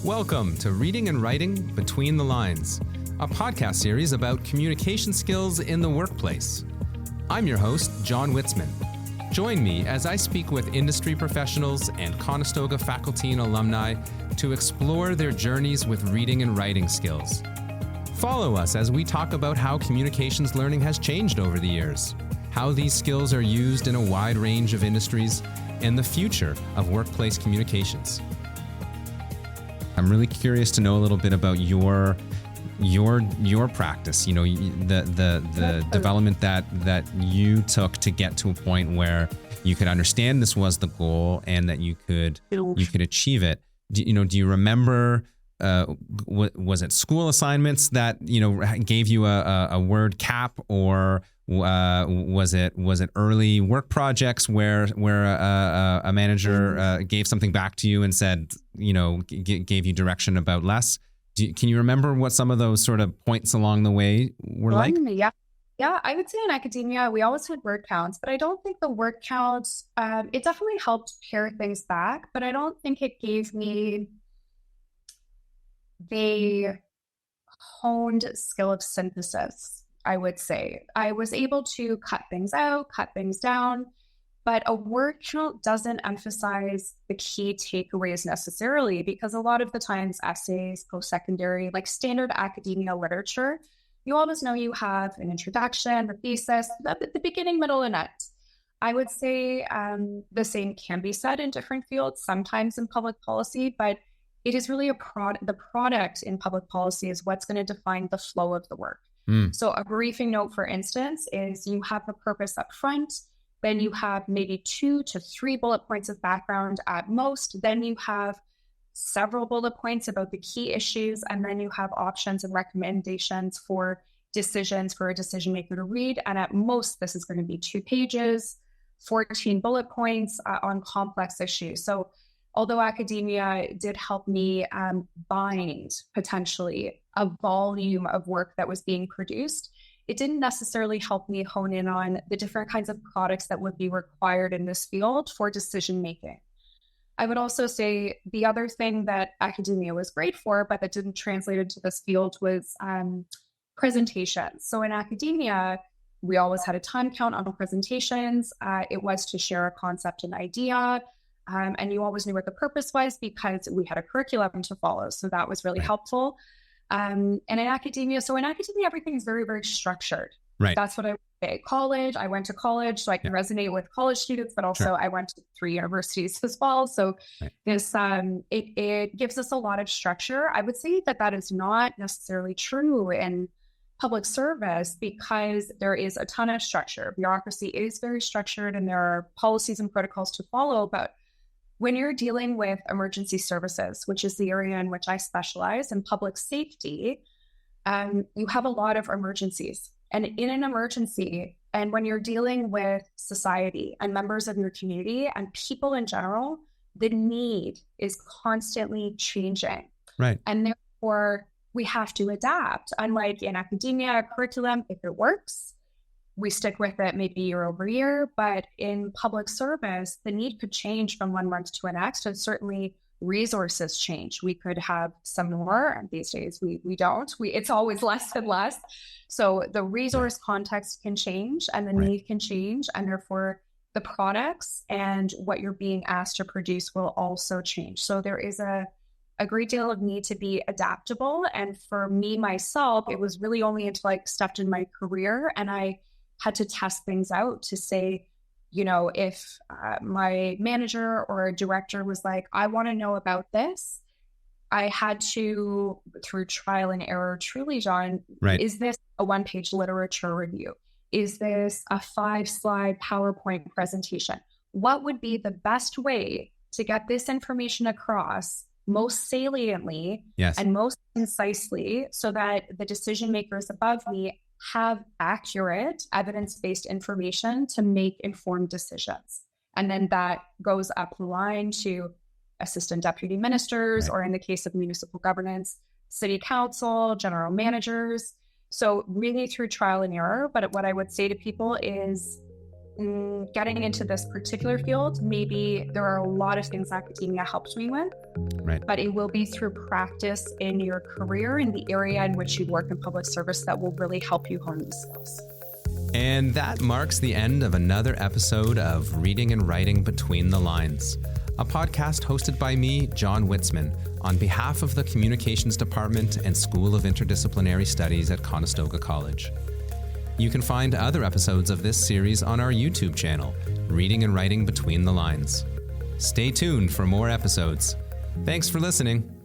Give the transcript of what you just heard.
Welcome to Reading and Writing Between the Lines, a podcast series about communication skills in the workplace. I'm your host, John Witzman. Join me as I speak with industry professionals and Conestoga faculty and alumni to explore their journeys with reading and writing skills. Follow us as we talk about how communications learning has changed over the years, how these skills are used in a wide range of industries, and the future of workplace communications. I'm really curious to know a little bit about your practice. You know, the development that you took to get to a point where you could understand this was the goal and that you could achieve it. Do you remember? Was it school assignments that gave you a word cap, or was it early work projects where a manager gave something back to you and said, gave you direction about less? Can you remember what some of those sort of points along the way were like? Yeah, I would say in academia, we always had word counts, but I don't think the word counts, it definitely helped pare things back, but I don't think it gave me the honed skill of synthesis, I would say. I was able to cut things out, cut things down, but a word count doesn't emphasize the key takeaways necessarily, because a lot of the times essays, post-secondary, like standard academia literature, you always know you have an introduction, the thesis, the beginning, middle, and end. I would say the same can be said in different fields, sometimes in public policy, but it is really the product in public policy is what's going to define the flow of the work. So a briefing note, for instance, is you have the purpose up front, then you have maybe 2 to 3 bullet points of background at most, then you have several bullet points about the key issues, and then you have options and recommendations for decisions for a decision maker to read. And at most, this is going to be 2 pages, 14 bullet points on complex issues. So although academia did help me bind potentially a volume of work that was being produced, it didn't necessarily help me hone in on the different kinds of products that would be required in this field for decision making. I would also say the other thing that academia was great for, but that didn't translate into this field, was presentations. So in academia, we always had a time count on presentations. It was to share a concept and idea. And you always knew what the purpose was because we had a curriculum to follow. So that was really helpful. And in academia, everything is very, very structured. Right. That's what I would say. I went to college, so I can resonate with college students, but also I went to 3 universities as well. So this, it gives us a lot of structure. I would say that is not necessarily true in public service, because there is a ton of structure. Bureaucracy is very structured and there are policies and protocols to follow, but when you're dealing with emergency services, which is the area in which I specialize, in public safety, you have a lot of emergencies. And in an emergency, and when you're dealing with society and members of your community and people in general, the need is constantly changing. Right. And therefore, we have to adapt. Unlike in academia, a curriculum, if it works, we stick with it maybe year over year, but in public service, the need could change from one month to the next, and certainly resources change. We could have some more, and these days we don't. It's always less and less. So the resource context can change and the need can change, and therefore the products and what you're being asked to produce will also change. So there is a great deal of need to be adaptable. And for me, myself, it was really only until I stepped in my career and I had to test things out to say, if my manager or a director was like, I want to know about this, I had to, through trial and error, truly, John, is this a 1-page literature review? Is this a 5-slide PowerPoint presentation? What would be the best way to get this information across most saliently and most concisely so that the decision makers above me have accurate evidence-based information to make informed decisions? And then that goes up the line to assistant deputy ministers, or in the case of municipal governance, city council, general managers. So really through trial and error. But what I would say to people is getting into this particular field, maybe there are a lot of things academia helps me with, Right. but it will be through practice in your career in the area in which you work in public service that will really help you hone these skills. And that marks the end of another episode of Reading and Writing Between the Lines, a podcast hosted by me, John Witzman, on behalf of the Communications Department and School of Interdisciplinary Studies at Conestoga College. You can find other episodes of this series on our YouTube channel, Reading and Writing Between the Lines. Stay tuned for more episodes. Thanks for listening.